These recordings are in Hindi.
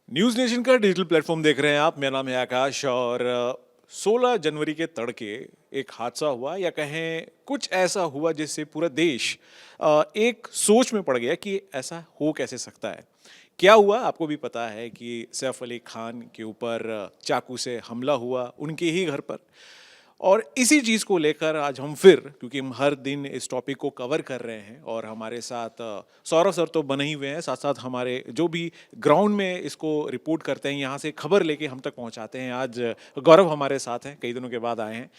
न्यूज़ नेशन का डिजिटल प्लेटफॉर्म देख रहे हैं आप। मेरा नाम है आकाश और 16 जनवरी के तड़के एक हादसा हुआ या कहें कुछ ऐसा हुआ जिससे पूरा देश एक सोच में पड़ गया कि ऐसा हो कैसे सकता है। क्या हुआ आपको भी पता है कि सैफ अली खान के ऊपर चाकू से हमला हुआ उनके ही घर पर। और इसी चीज़ को लेकर आज हम फिर, क्योंकि हम हर दिन इस टॉपिक को कवर कर रहे हैं और हमारे साथ सौरभ सर तो बने ही हुए हैं, साथ साथ हमारे जो भी ग्राउंड में इसको रिपोर्ट करते हैं, यहाँ से खबर लेके हम तक पहुँचाते हैं। आज गौरव हमारे साथ हैं, कई दिनों के बाद आए हैं।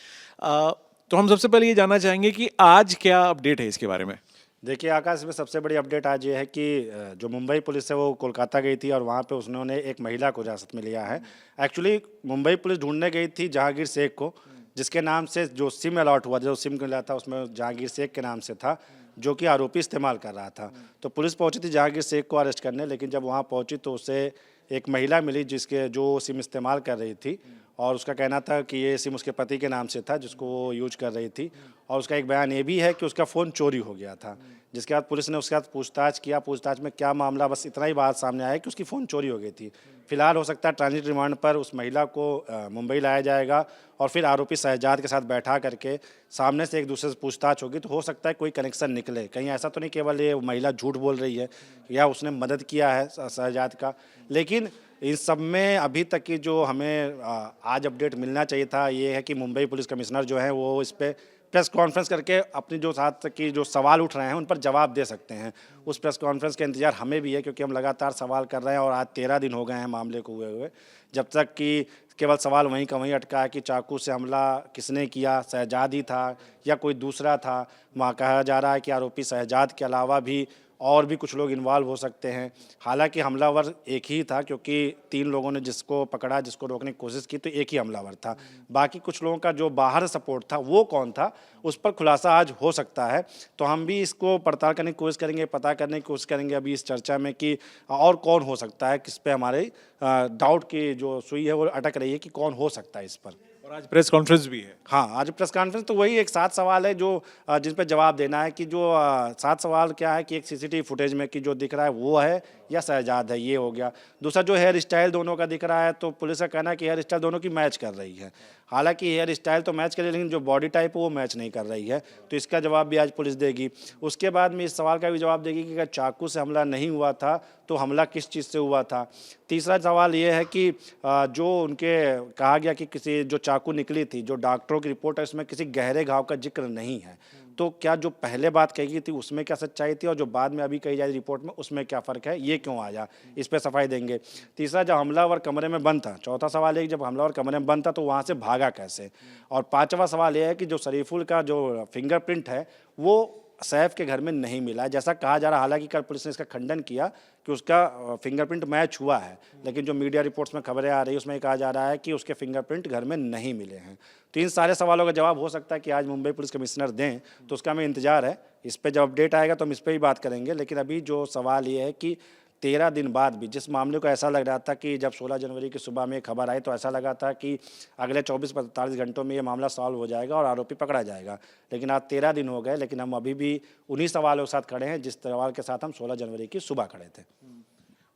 तो हम सबसे पहले ये जानना चाहेंगे कि आज क्या अपडेट है इसके बारे में। देखिए आकाश, में सबसे बड़ी अपडेट आज ये है कि जो मुंबई पुलिस है वो कोलकाता गई थी और वहाँ पे उन्होंने एक महिला को हिरासत में लिया है। एक्चुअली मुंबई पुलिस ढूंढने गई थी जहांगीर शेख को, जिसके नाम से जो सिम अलॉट हुआ, जो सिम मिला था उसमें जहांगीर शेख के नाम से था, जो कि आरोपी इस्तेमाल कर रहा था। तो पुलिस पहुंची थी जहांगीर शेख को अरेस्ट करने, लेकिन जब वहाँ पहुंची तो उसे एक महिला मिली जिसके जो सिम इस्तेमाल कर रही थी, और उसका कहना था कि ये सिम उसके पति के नाम से था जिसको वो यूज कर रही थी। और उसका एक बयान ये भी है कि उसका फ़ोन चोरी हो गया था। जिसके बाद पुलिस ने उसके बाद पूछताछ किया। पूछताछ में क्या मामला, बस इतना ही बात सामने आया कि उसकी फ़ोन चोरी हो गई थी। फिलहाल हो सकता है ट्रांजिट रिमांड पर उस महिला को मुंबई लाया जाएगा और फिर आरोपी शहजाद के साथ बैठा करके सामने से एक दूसरे से पूछताछ होगी। तो हो सकता है कोई कनेक्शन निकले, कहीं ऐसा तो नहीं केवल ये महिला झूठ बोल रही है या उसने मदद किया है शहजाद का। लेकिन इन सब में अभी तक की जो हमें आज अपडेट मिलना चाहिए था ये है कि मुंबई पुलिस कमिश्नर जो है वो इस पर प्रेस कॉन्फ्रेंस करके अपनी जो साथ तक की जो सवाल उठ रहे हैं उन पर जवाब दे सकते हैं। उस प्रेस कॉन्फ्रेंस का इंतजार हमें भी है, क्योंकि हम लगातार सवाल कर रहे हैं और आज 13 दिन हो गए हैं मामले को हुए। जब तक कि केवल सवाल वहीं का वहीं अटका है कि चाकू से हमला किसने किया, शहजाद ही था या कोई दूसरा था। वहाँ कहा जा रहा है कि आरोपी शहजाद के अलावा भी और भी कुछ लोग इन्वॉल्व हो सकते हैं। हालांकि हमलावर एक ही था, क्योंकि 3 लोगों ने जिसको पकड़ा, जिसको रोकने की कोशिश की, तो एक ही हमलावर था। बाकी कुछ लोगों का जो बाहर सपोर्ट था वो कौन था, उस पर खुलासा आज हो सकता है। तो हम भी इसको पड़ताल करने की कोशिश करेंगे, पता करने की कोशिश करेंगे अभी इस चर्चा में कि और कौन हो सकता है, किस पे हमारे डाउट की जो सुई है वो अटक रही है कि कौन हो सकता है इस पर। और आज प्रेस कॉन्फ्रेंस भी है। हाँ, आज प्रेस कॉन्फ्रेंस तो वही एक 7 सवाल है जो जिन पे जवाब देना है कि जो 7 सवाल क्या है कि एक सीसीटीवी फुटेज में कि जो दिख रहा है वो है या शहजाद है, ये हो गया। दूसरा जो हेयर स्टाइल दोनों का दिख रहा है, तो पुलिस का कहना है कि हेयर स्टाइल दोनों की मैच कर रही है। हालांकि हेयर स्टाइल तो मैच कर रही है, लेकिन जो बॉडी टाइप है वो मैच नहीं कर रही है। तो इसका जवाब भी आज पुलिस देगी। उसके बाद में इस सवाल का भी जवाब देगी कि अगर चाकू से हमला नहीं हुआ था तो हमला किस चीज़ से हुआ था। तीसरा सवाल ये है कि जो उनके कहा गया कि किसी जो चाकू निकली थी, जो डॉक्टरों की रिपोर्ट है उसमें किसी गहरे घाव का जिक्र नहीं है। तो क्या जो पहले बात कही गई थी उसमें क्या सच्चाई थी और जो बाद में अभी कही जा रही रिपोर्ट में उसमें क्या फ़र्क है, ये क्यों आया, इस पर सफाई देंगे। तीसरा, जब हमलावर कमरे में बंद था। चौथा सवाल है कि जब हमलावर कमरे में बंद था तो वहाँ से भागा कैसे। और पाँचवा सवाल यह है कि जो शरीफुल का जो फिंगरप्रिंट है वो सैफ के घर में नहीं मिला है, जैसा कहा जा रहा है। हालांकि कल पुलिस ने इसका खंडन किया कि उसका फिंगरप्रिंट मैच हुआ है, लेकिन जो मीडिया रिपोर्ट्स में खबरें आ रही है उसमें कहा जा रहा है कि उसके फिंगरप्रिंट घर में नहीं मिले हैं। तो इन सारे सवालों का जवाब हो सकता है कि आज मुंबई पुलिस कमिश्नर दें, तो उसका हमें इंतजार है। इस पर जब अपडेट आएगा तो हम इस पर भी बात करेंगे। लेकिन अभी जो सवाल ये है कि 13 दिन बाद भी जिस मामले को ऐसा लग रहा था कि जब 16 जनवरी की सुबह में खबर आई तो ऐसा लगा था कि अगले 24-45 घंटों में ये मामला सॉल्व हो जाएगा और आरोपी पकड़ा जाएगा। लेकिन आज 13 दिन हो गए, लेकिन हम अभी भी उन्हीं सवालों के साथ खड़े हैं जिस सवाल के साथ हम 16 जनवरी की सुबह खड़े थे।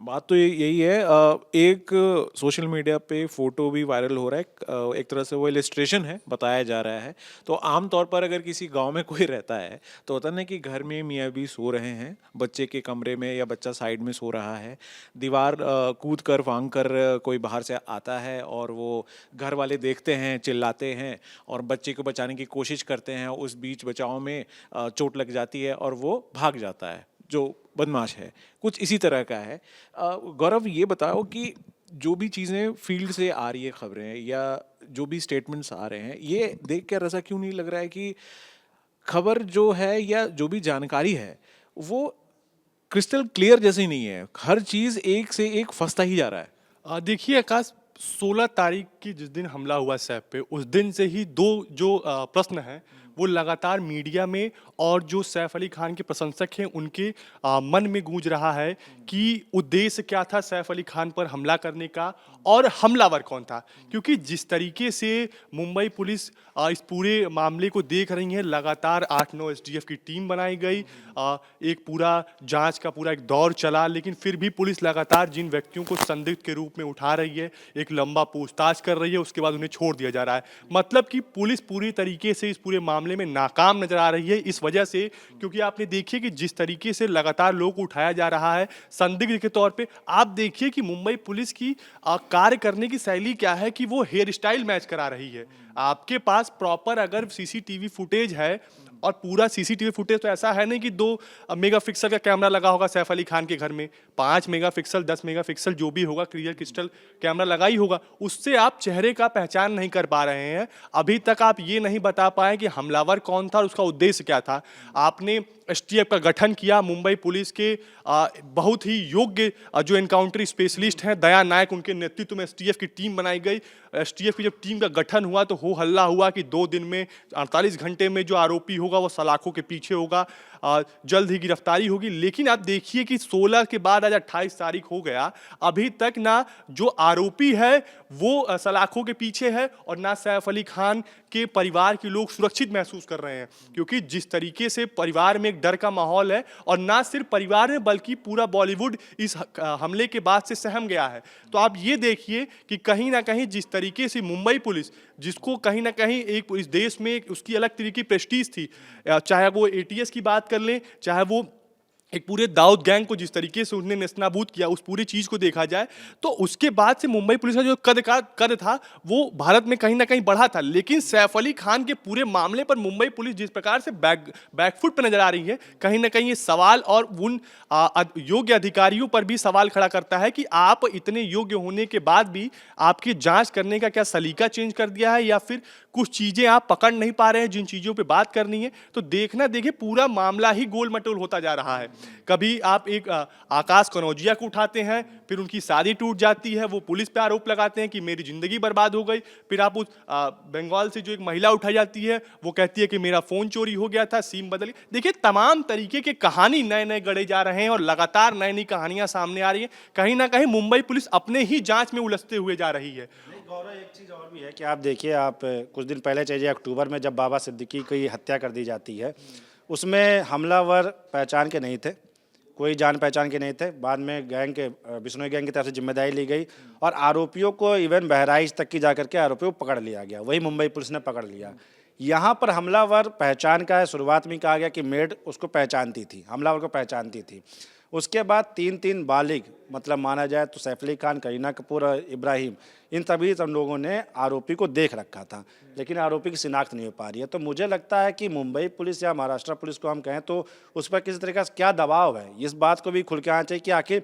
बात तो यही है। एक सोशल मीडिया पे फोटो भी वायरल हो रहा है, एक तरह से वो इलिस्ट्रेशन है, बताया जा रहा है। तो आम तौर पर अगर किसी गांव में कोई रहता है तो होता ना कि घर में मियाँ भी सो रहे हैं, बच्चे के कमरे में या बच्चा साइड में सो रहा है, दीवार कूद कर फांग कर कोई बाहर से आता है और वो घर वाले देखते हैं, चिल्लाते हैं और बच्चे को बचाने की कोशिश करते हैं। उस बीच बचाव में चोट लग जाती है और वो भाग जाता है, जो बदमाश है। कुछ इसी तरह का है। गौरव, ये बताओ कि जो भी चीज़ें फील्ड से आ रही है, खबरें या जो भी स्टेटमेंट्स आ रहे हैं, ये देख कर ऐसा क्यों नहीं लग रहा है कि खबर जो है या जो भी जानकारी है वो क्रिस्टल क्लियर जैसी नहीं है, हर चीज़ एक से एक फंसता ही जा रहा है। देखिए आकाश, 16 तारीख की जिस दिन हमला हुआ सैफ पे, उस दिन से ही दो जो प्रश्न हैं वो लगातार मीडिया में और जो सैफ अली खान के प्रशंसक हैं उनके मन में गूंज रहा है कि उद्देश्य क्या था सैफ अली खान पर हमला करने का और हमलावर कौन था। क्योंकि जिस तरीके से मुंबई पुलिस इस पूरे मामले को देख रही है, लगातार 8-9 एसटीएफ की टीम बनाई गई, एक पूरा जांच का पूरा एक दौर चला, लेकिन फिर भी पुलिस लगातार जिन व्यक्तियों को संदिग्ध के रूप में उठा रही है, एक लंबा पूछताछ कर रही है, उसके बाद उन्हें छोड़ दिया जा रहा है। मतलब कि पुलिस पूरी तरीके से इस पूरे मामले में नाकाम नजर आ रही है इस वजह से, क्योंकि आपने देखिए कि जिस तरीके से लगातार लोग को उठाया जा रहा है संदिग्ध के तौर पे। आप देखिए कि मुंबई पुलिस की कार्य करने की शैली क्या है कि वो हेयर स्टाइल मैच करा रही है। आपके पास प्रॉपर अगर सीसीटीवी फुटेज है, और पूरा सीसीटीवी फुटेज तो ऐसा है नहीं कि 2 मेगापिक्सल का कैमरा लगा होगा सैफ अली खान के घर में, 5 मेगापिक्सल 10 मेगापिक्सल जो भी होगा क्लियर क्रिस्टल कैमरा लगा ही होगा, उससे आप चेहरे का पहचान नहीं कर पा रहे हैं। अभी तक आप ये नहीं बता पाए कि हमलावर कौन था और उसका उद्देश्य क्या था। आपने एसटीएफ का गठन किया, मुंबई पुलिस के बहुत ही योग्य जो एनकाउंटर स्पेशलिस्ट हैं दया नायक, उनके नेतृत्व में एसटीएफ की टीम बनाई गई। एसटीएफ की जब टीम का गठन हुआ तो हो हल्ला हुआ कि 2 दिन में 48 घंटे में जो आरोपी होगा वो सलाखों के पीछे होगा, जल्द ही गिरफ्तारी होगी। लेकिन आप देखिए कि 16 के बाद आज 28 तारीख हो गया, अभी तक ना जो आरोपी है वो सलाखों के पीछे है और ना सैफ अली खान के परिवार के लोग सुरक्षित महसूस कर रहे हैं। क्योंकि जिस तरीके से परिवार में एक डर का माहौल है, और ना सिर्फ परिवार में बल्कि पूरा बॉलीवुड इस हमले के बाद से सहम गया है। तो आप ये देखिए कि कहीं ना कहीं जिस तरीके से मुंबई पुलिस, जिसको कहीं ना कहीं एक इस देश में उसकी अलग तरीके की प्रेस्टीज थी, चाहे वो एटीएस की बात कर लें, चाहे वो एक पूरे दाऊद गैंग को जिस तरीके से उन्होंने नेस्तनाबूद किया, उस पूरी चीज को देखा जाए तो उसके बाद से मुंबई पुलिस का जो कद था वो भारत में कहीं ना कहीं बढ़ा था। लेकिन सैफ अली खान के पूरे मामले पर मुंबई पुलिस जिस प्रकार से बैकफुट पर नजर आ रही है, कहीं ना कहीं ये सवाल और उन योग्य अधिकारियों पर भी सवाल खड़ा करता है कि आप इतने योग्य होने के बाद भी आपकी जांच करने का क्या सलीका चेंज कर दिया है, या फिर कुछ चीजें आप पकड़ नहीं पा रहे हैं जिन चीजों पे बात करनी है। तो देखना देखिए पूरा मामला ही गोल मटोल होता जा रहा है। कभी आप एक आकाश कनौजिया को उठाते हैं, फिर उनकी शादी टूट जाती है, वो पुलिस पे आरोप लगाते हैं कि मेरी जिंदगी बर्बाद हो गई। फिर आप उस बंगाल से जो एक महिला उठाई जाती है, वो कहती है कि मेरा फोन चोरी हो गया था, सिम बदल गई। देखिए तमाम तरीके के कहानी नए नए गढ़े जा रहे हैं और लगातार नई नई कहानियां सामने आ रही है। कहीं ना कहीं मुंबई पुलिस अपने ही जांच में उलझते हुए जा रही है। गौरव, एक चीज़ और भी है कि आप देखिए, आप कुछ दिन पहले चाहिए अक्टूबर में जब बाबा सिद्दीकी की हत्या कर दी जाती है, उसमें हमलावर पहचान के नहीं थे, कोई जान पहचान के नहीं थे। बाद में गैंग के बिश्नोई गैंग की तरफ से जिम्मेदारी ली गई और आरोपियों को इवन बहराइच तक की जा करके आरोपियों को पकड़ लिया गया, वही मुंबई पुलिस ने पकड़ लिया। यहाँ पर हमलावर पहचान का है, शुरुआत में कहा गया कि मेड उसको पहचानती थी, हमलावर को पहचानती थी। उसके बाद 3 बालिग, मतलब माना जाए तो सैफ अली खान, करीना कपूर और इब्राहिम, इन सभी लोगों ने आरोपी को देख रखा था, लेकिन आरोपी की शिनाख्त नहीं हो पा रही है। तो मुझे लगता है कि मुंबई पुलिस या महाराष्ट्र पुलिस को हम कहें तो उस पर किसी तरीके से क्या दबाव है, इस बात को भी खुल के आना चाहिए कि आखिर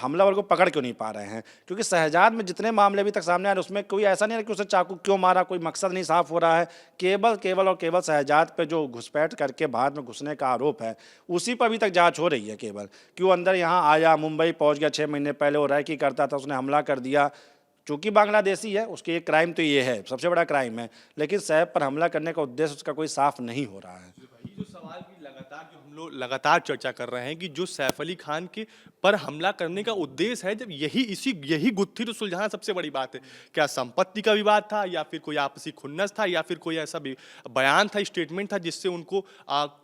हमलावर को पकड़ क्यों नहीं पा रहे हैं। क्योंकि शहजाद में जितने मामले अभी तक सामने आ रहे हैं उसमें कोई ऐसा नहीं है कि उसे चाकू क्यों मारा, कोई मकसद नहीं साफ हो रहा है। केवल शहजाद पे जो घुसपैठ करके भारत में घुसने का आरोप है, उसी पर अभी तक जाँच हो रही है। केवल क्यों अंदर यहाँ आया, मुंबई पहुँच गया, 6 महीने पहले वो रैकी करता था, उसने हमला कर दिया। चूंकि बांग्लादेशी है, उसकी एक क्राइम तो ये है, सबसे बड़ा क्राइम है, लेकिन सैफ पर हमला करने का उद्देश्य उसका कोई साफ नहीं हो रहा है। ये जो सवाल भी लगातार जो हम लोग लगातार चर्चा कर रहे हैं कि जो सैफ अली खान के पर हमला करने का उद्देश्य है, जब यही गुत्थी तो सुलझाना सबसे बड़ी बात है। क्या संपत्ति का विवाद था, या फिर कोई आपसी खुन्नस था, या फिर कोई ऐसा बयान था, स्टेटमेंट था जिससे उनको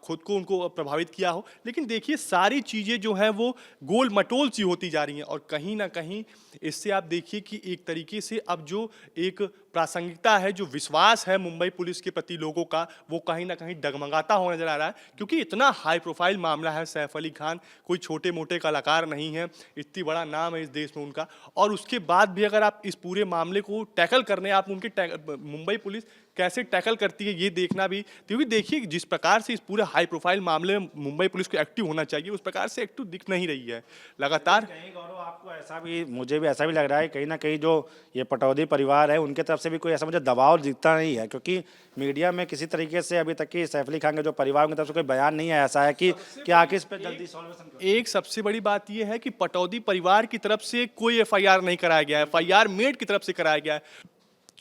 खुद को उनको प्रभावित किया हो। लेकिन देखिए सारी चीजें जो है वो गोल मटोल सी होती जा रही हैं, और कहीं ना कहीं इससे आप देखिए कि एक तरीके से अब जो एक प्रासंगिकता है, जो विश्वास है मुंबई पुलिस के प्रति लोगों का, वो कहीं ना कहीं डगमगाता हुआ नजर आ रहा है। क्योंकि इतना हाई प्रोफाइल मामला है, सैफ अली खान कोई छोटे मोटे कलाकार नहीं है, इतनी बड़ा नाम है इस देश में उनका, और उसके बाद भी अगर आप इस पूरे मामले को टैकल करने, आप मुंबई पुलिस कैसे टैकल करती है ये देखना भी। क्योंकि देखिए जिस प्रकार से इस पूरे हाई प्रोफाइल मामले में मुंबई पुलिस को एक्टिव होना चाहिए, उस प्रकार से एक्टिव दिख नहीं रही है लगातार। कहीं गौरव, आपको ऐसा भी, मुझे भी ऐसा भी लग रहा है कहीं ना कहीं जो ये पटौदी परिवार है उनके तरफ से भी कोई ऐसा मुझे दबाव दिखता नहीं है, क्योंकि मीडिया में किसी तरीके से अभी तक की सैफ अली खान के जो परिवार की तरफ से कोई बयान नहीं है ऐसा है कि आखिर इस पर जल्दी सॉल्यूशन। एक सबसे बड़ी बात यह है कि पटौदी परिवार की तरफ से कोई एफआईआर नहीं कराया गया है, एफआईआर मेड की तरफ से कराया गया है।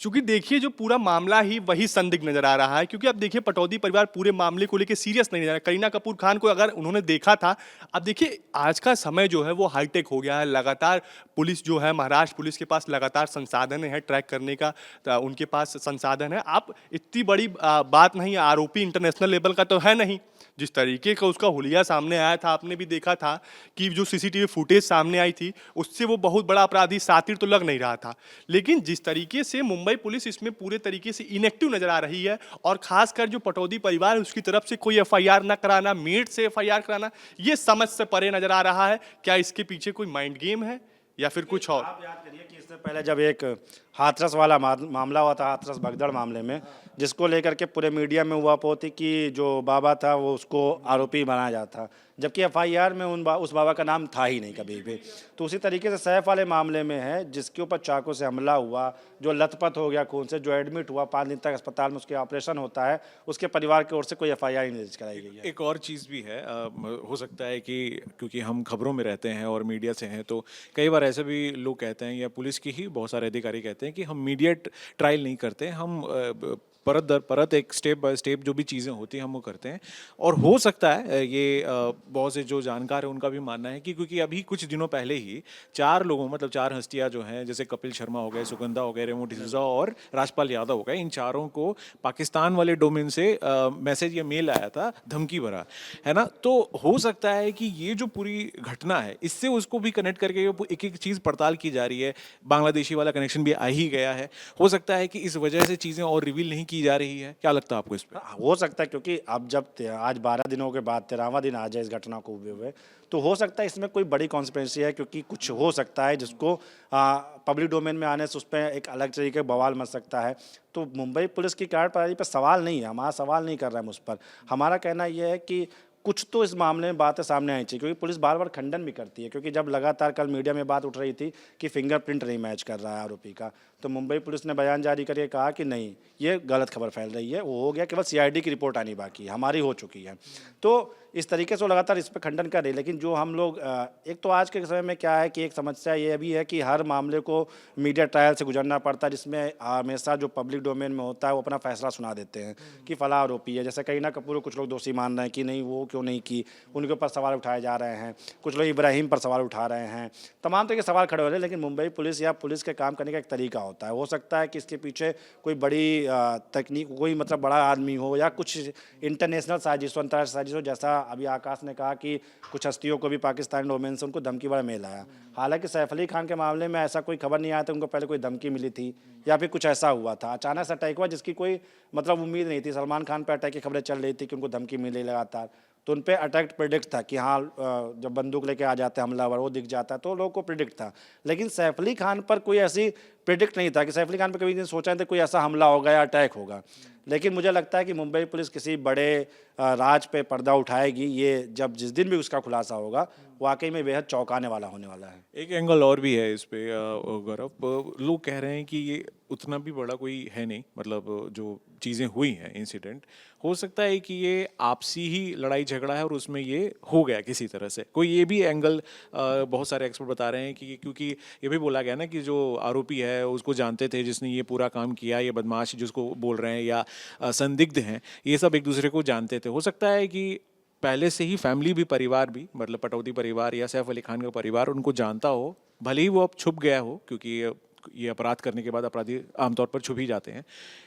क्योंकि देखिए जो पूरा मामला ही वही संदिग्ध नजर आ रहा है, क्योंकि अब देखिए पटौदी परिवार पूरे मामले को लेकर सीरियस नहीं नजर आ रहा। करीना कपूर खान को अगर उन्होंने देखा था, अब देखिए आज का समय जो है वो हाईटेक हो गया है, लगातार पुलिस जो है, महाराष्ट्र पुलिस के पास लगातार संसाधन है ट्रैक करने का, तो उनके पास संसाधन है। आप इतनी बड़ी बात नहीं, आरोपी इंटरनेशनल लेवल का तो है नहीं। जिस तरीके का उसका हुलिया सामने आया था, आपने भी देखा था कि जो सीसीटीवी फुटेज सामने आई थी उससे वो बहुत बड़ा अपराधी सातिर तो लग नहीं रहा था। लेकिन जिस तरीके से मुंबई पुलिस इसमें पूरे तरीके से इनएक्टिव नजर आ रही है, और खासकर जो पटौदी परिवार है उसकी तरफ से कोई एफआईआर न कराना, मेड से एफआईआर कराना, ये समझ से परे नजर आ रहा है। क्या इसके पीछे कोई माइंड गेम है या फिर कुछ और? आप याद करिए कि इससे पहले जब एक हाथरस वाला मामला हुआ था, हाथरस भगदड़ मामले में, जिसको लेकर के पूरे मीडिया में हुआ पोती कि जो बाबा था वो उसको आरोपी बनाया जाता, जबकि एफआईआर में उस बाबा का नाम था ही नहीं कभी भी। तो उसी तरीके से सैफ वाले मामले में है, जिसके ऊपर चाकू से हमला हुआ, जो लथपथ हो गया खून से, जो एडमिट हुआ 5 दिन तक अस्पताल में, उसके ऑपरेशन होता है, उसके परिवार की ओर से कोई एफआईआर नहीं दर्ज कराई गई है। एक और चीज़ भी है, हो सकता है कि क्योंकि हम खबरों में रहते हैं और मीडिया से हैं, तो कई बार ऐसे भी लोग कहते हैं, या पुलिस की ही बहुत सारे अधिकारी कहते हैं कि हम इमीडिएट ट्रायल नहीं करते, हम परत दर परत, एक स्टेप बाय स्टेप जो भी चीज़ें होती हैं हम वो करते हैं। और हो सकता है ये बहुत से जो जानकार हैं उनका भी मानना है कि क्योंकि अभी कुछ दिनों पहले ही 4 लोगों, मतलब 4 हस्तियां जो हैं, जैसे कपिल शर्मा हो गए, सुगंधा हो गए, रेमो डिसूजा और राजपाल यादव हो गए, इन चारों को पाकिस्तान वाले डोमेन से मैसेज या मेल आया था धमकी भरा, है ना। तो हो सकता है कि ये जो पूरी घटना है इससे उसको भी कनेक्ट करके एक एक चीज़ पड़ताल की जा रही है, बांग्लादेशी वाला कनेक्शन भी आ ही गया है। हो सकता है कि इस वजह से चीज़ें और रिवील नहीं की जा रही है। क्या लगता है आपको इस पे? हो सकता है, क्योंकि अब जब आज 12 दिनों के बाद 13वां दिन आ जाए इस घटना को हुए हुए, तो हो सकता है इसमें कोई बड़ी कॉन्स्पिरेसी है, क्योंकि कुछ हो सकता है जिसको पब्लिक डोमेन में आने से उस पर एक अलग तरीके का बवाल मच सकता है। तो मुंबई पुलिस की कार्यप्रणाली पर सवाल नहीं है, हमारा सवाल नहीं कर रहा है मुझ पर। हमारा कहना यह है कि कुछ तो इस मामले में बातें सामने आनी चाहिए, क्योंकि पुलिस बार बार खंडन भी करती है, क्योंकि जब लगातार कल मीडिया में बात उठ रही थी कि फिंगरप्रिंट नहीं मैच कर रहा है आरोपी का, तो मुंबई पुलिस ने बयान जारी करके कहा कि नहीं, ये गलत खबर फैल रही है, वो हो गया, केवल सीआईडी की रिपोर्ट आनी बाकी है, हमारी हो चुकी है। तो इस तरीके से वो लगातार इस पर खंडन कर रही है। लेकिन जो हम लोग एक तो आज के समय में क्या है कि एक समस्या ये भी है कि हर मामले को मीडिया ट्रायल से गुजरना पड़ता है, जिसमें हमेशा जो पब्लिक डोमेन में होता है वो अपना फैसला सुना देते हैं कि फला आरोपी है। जैसे करीना कपूर को कुछ लोग दोषी मान रहे हैं कि नहीं, वो क्यों नहीं की, उनके ऊपर सवाल उठाए जा रहे हैं, कुछ लोग इब्राहिम पर सवाल उठा रहे हैं, तमाम तरह के सवाल खड़े हो रहे हैं। लेकिन मुंबई पुलिस या पुलिस के काम करने का एक तरीका होता है, हो सकता है कि इसके पीछे कोई बड़ी तकनीक, कोई मतलब बड़ा आदमी हो, या कुछ इंटरनेशनल साजिश हो, अंतर्राष्ट्रीय साजिश हो, जैसा अभी आकाश ने कहा कि कुछ हस्तियों को भी पाकिस्तानी डोमेन से उनको धमकी वाला मेल आया। हालांकि सैफ अली खान के मामले में ऐसा कोई खबर नहीं आया था उनको पहले कोई धमकी मिली थी या फिर कुछ ऐसा हुआ था, अचानक से अटैक हुआ जिसकी कोई मतलब उम्मीद नहीं थी। सलमान खान पर अटैक की खबरें चल रही थी कि उनको धमकी मिली लगातार, तो उन पर अटैक प्रिडिक्ट था कि हाँ, जब बंदूक लेके आ जाते हैं हमलावर, वो दिख जाता है, तो लोगों को प्रिडिक्ट था। लेकिन सैफ अली खान पर कोई ऐसी प्रिडिक्ट नहीं था कि सैफ अली खान पर कभी नहीं सोचा नहीं था कोई ऐसा हमला होगा या अटैक होगा। लेकिन मुझे लगता है कि मुंबई पुलिस किसी बड़े राज पे पर्दा उठाएगी, ये जब जिस दिन भी उसका खुलासा होगा, वाकई में बेहद चौंकाने वाला होने वाला है। एक एंगल और भी है इस पे गौरव, लोग कह रहे हैं कि ये उतना भी बड़ा कोई है नहीं, मतलब जो चीज़ें हुई हैं, इंसिडेंट, हो सकता है कि ये आपसी ही लड़ाई झगड़ा है और उसमें ये हो गया किसी तरह से। कोई ये भी एंगल बहुत सारे एक्सपर्ट बता रहे हैं कि क्योंकि ये भी बोला गया ना कि जो आरोपी है उसको जानते थे जिसने ये पूरा काम किया, ये बदमाश जिसको बोल रहे हैं या संदिग्ध हैं, ये सब एक दूसरे को जानते थे। हो सकता है कि पहले से ही फैमिली भी, परिवार भी, मतलब पटौदी परिवार या सैफ अली खान का परिवार उनको जानता हो, भले ही वो अब छुप गया हो, क्योंकि ये अपराध करने के बाद अपराधी आमतौर पर छुप ही जाते हैं।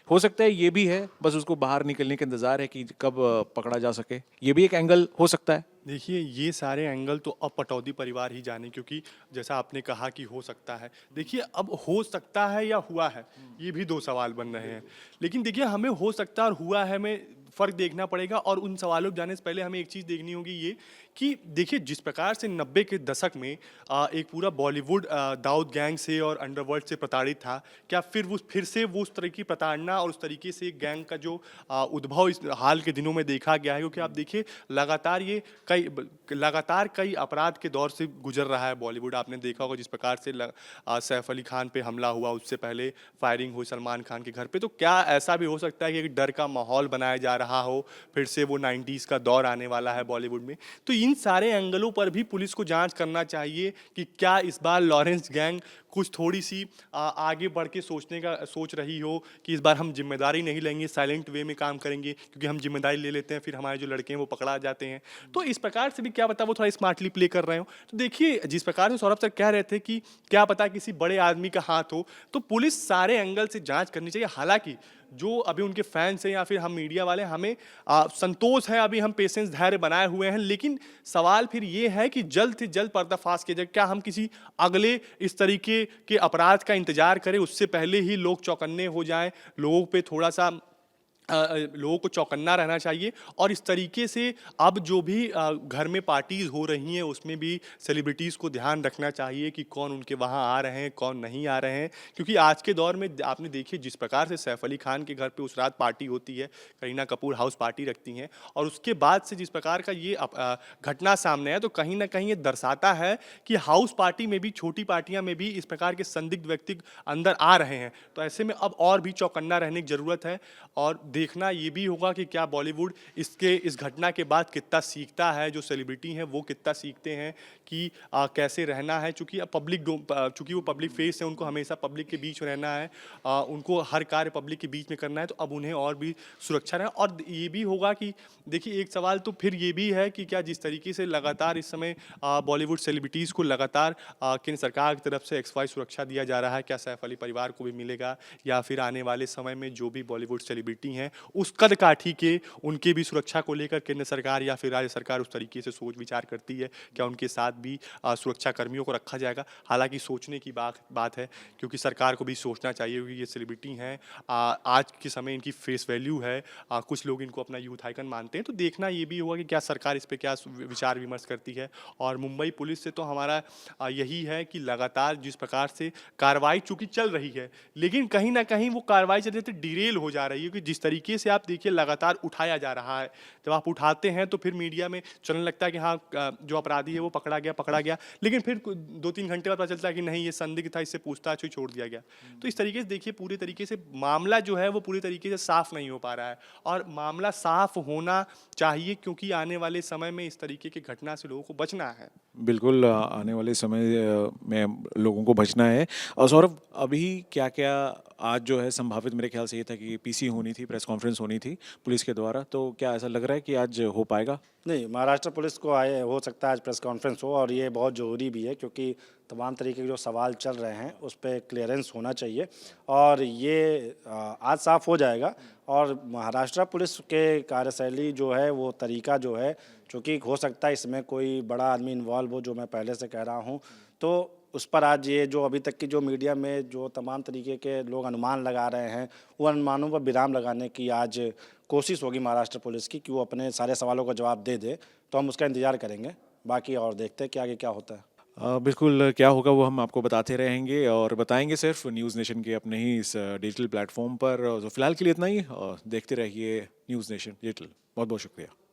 हो सकता है ये भी है, बस उसको बाहर निकलने का इंतजार है कि कब पकड़ा जा सके। ये भी एक एंगल हो सकता है। देखिए ये सारे एंगल तो अब पटौदी परिवार ही जाने, क्योंकि जैसा आपने कहा कि हो सकता है, देखिए अब हो सकता है या हुआ है, ये भी दो सवाल बन रहे हैं। लेकिन देखिए हमें हो सकता है और हुआ है में फ़र्क देखना पड़ेगा, और उन सवालों पर जाने से पहले हमें एक चीज़ देखनी होगी, ये कि देखिए जिस प्रकार से 90 के दशक में एक पूरा बॉलीवुड दाऊद गैंग से और अंडरवर्ल्ड से प्रताड़ित था, क्या फिर से वो उस तरह की प्रताड़ना और उस तरीके से गैंग का जो उद्भव इस हाल के दिनों में देखा गया है? क्योंकि आप देखिए लगातार कई अपराध के दौर से गुजर रहा है बॉलीवुड। आपने देखा होगा जिस प्रकार से सैफ अली खान पे हमला हुआ, उससे पहले फायरिंग हुई सलमान खान के घर पे। तो क्या ऐसा भी हो सकता है कि एक डर का माहौल बनाया जा रहा हो, फिर से वो 90s का दौर आने वाला है बॉलीवुड में? तो इन सारे एंगलों पर भी पुलिस को जांच करना चाहिए कि क्या इस बार लॉरेंस गैंग कुछ थोड़ी सी आगे बढ़ के सोच रही हो कि इस बार हम जिम्मेदारी नहीं लेंगे, साइलेंट वे में काम करेंगे, क्योंकि हम जिम्मेदारी ले लेते हैं फिर हमारे जो लड़के हैं वो पकड़ा जाते हैं। तो इस प्रकार से भी क्या पता वो थोड़ा स्मार्टली प्ले कर रहे हो। तो देखिए, जिस प्रकार से सौरभ सर कह रहे थे कि क्या पता किसी बड़े आदमी का हाथ हो, तो पुलिस सारे एंगल से जांच करनी चाहिए। हालांकि जो अभी उनके फैंस हैं या फिर हम मीडिया वाले, हमें संतोष है, अभी हम पेशेंस धैर्य बनाए हुए हैं, लेकिन सवाल फिर ये है कि जल्द से जल्द पर्दाफाश किया जाए। क्या हम किसी अगले इस तरीके के अपराध का इंतजार करें, उससे पहले ही लोग चौकन्ने हो जाएं, लोगों पे थोड़ा सा लोगों को चौकन्ना रहना चाहिए। और इस तरीके से अब जो भी घर में पार्टीज हो रही हैं उसमें भी सेलिब्रिटीज़ को ध्यान रखना चाहिए कि कौन उनके वहाँ आ रहे हैं, कौन नहीं आ रहे हैं। क्योंकि आज के दौर में आपने देखिए जिस प्रकार से सैफ अली खान के घर पे उस रात पार्टी होती है, करीना कपूर हाउस पार्टी रखती हैं, और उसके बाद से जिस प्रकार का ये घटना सामने है, तो कहीं ना कहीं ये दर्शाता है कि हाउस पार्टी में भी, छोटी पार्टियां में भी इस प्रकार के संदिग्ध व्यक्ति अंदर आ रहे हैं। तो ऐसे में अब और भी चौकन्ना रहने की ज़रूरत है। और देखना ये भी होगा कि क्या बॉलीवुड इस घटना के बाद कितना सीखता है, जो सेलिब्रिटी हैं वो कितना सीखते हैं कि कैसे रहना है। चूंकि चूंकि वो पब्लिक फेस है, उनको हमेशा पब्लिक के बीच में रहना है, उनको हर कार्य पब्लिक के बीच में करना है, तो अब उन्हें और भी सुरक्षा रहे। और ये भी होगा कि देखिए, एक सवाल तो फिर ये भी है कि क्या जिस तरीके से लगातार इस समय बॉलीवुड सेलिब्रिटीज़ को लगातार केंद्र सरकार की तरफ से XY सुरक्षा दिया जा रहा है, क्या सैफ अली परिवार को भी मिलेगा, या फिर आने वाले समय में जो भी बॉलीवुड सेलिब्रिटी हैं उस कद काठी के उनके भी सुरक्षा को लेकर केंद्र सरकार या फिर राज्य सरकार उस तरीके से सोच विचार करती है, क्या उनके साथ भी सुरक्षा कर्मियों को रखा जाएगा। हालांकि सोचने की बात है, क्योंकि सरकार को भी सोचना चाहिए कि ये सेलिब्रिटी हैं, आज के समय इनकी फेस वैल्यू है, कुछ लोग इनको अपना यूथ आइकन मानते हैं। तो देखना ये भी होगा कि क्या सरकार इस पर क्या विचार विमर्श करती है। और मुंबई पुलिस से तो हमारा यही है कि लगातार जिस प्रकार से कार्रवाई चूंकि चल रही है, लेकिन कहीं ना कहीं वो कार्रवाई चल रही है डिरेल हो जा रही है, कि जिस तरीके से आप देखिए लगातार उठाया जा रहा है। जब आप उठाते हैं तो फिर मीडिया में चलने लगता है कि हाँ, जो अपराधी है वो पकड़ा गया, लेकिन फिर 2-3 घंटे बाद पता चलता है कि नहीं, ये संदिग्ध था, इससे पूछताछ हुई, छोड़ दिया गया। तो इस तरीके से देखिए, पूरे तरीके से मामला जो है वो पूरी तरीके से साफ नहीं हो पा रहा है, और मामला साफ होना चाहिए, क्योंकि आने वाले समय में इस तरीके की घटना से लोगों को बचना है। बिल्कुल, आने वाले समय में लोगों को बचना है। और सौरभ, अभी क्या क्या आज जो है संभावित, मेरे ख्याल से ये था कि PC होनी थी, प्रेस कॉन्फ्रेंस होनी थी पुलिस के द्वारा, तो क्या ऐसा लग रहा है कि आज हो पाएगा? नहीं, महाराष्ट्र पुलिस को हो सकता है आज प्रेस कॉन्फ्रेंस हो, और ये बहुत ज़रूरी भी है, क्योंकि तमाम तरीके के जो सवाल चल रहे हैं उस पे क्लियरेंस होना चाहिए, और ये आज साफ हो जाएगा। और महाराष्ट्र पुलिस के कार्यशैली जो है, वो तरीका जो है, चूँकि हो सकता है इसमें कोई बड़ा आदमी इन्वॉल्व हो, जो मैं पहले से कह रहा हूँ, तो उस पर आज ये जो अभी तक की जो मीडिया में जो तमाम तरीके के लोग अनुमान लगा रहे हैं, वो अनुमानों पर विराम लगाने की आज कोशिश होगी महाराष्ट्र पुलिस की, कि वो अपने सारे सवालों का जवाब दे दे। तो हम उसका इंतज़ार करेंगे, बाकी और देखते हैं कि आगे क्या होता है। बिल्कुल, क्या होगा वो हम आपको बताते रहेंगे और बताएंगे सिर्फ न्यूज़ नेशन के अपने ही इस डिजिटल प्लेटफॉर्म पर। तो फिलहाल के लिए इतना ही, देखते रहिए न्यूज़ नेशन डिजिटल। बहुत बहुत शुक्रिया।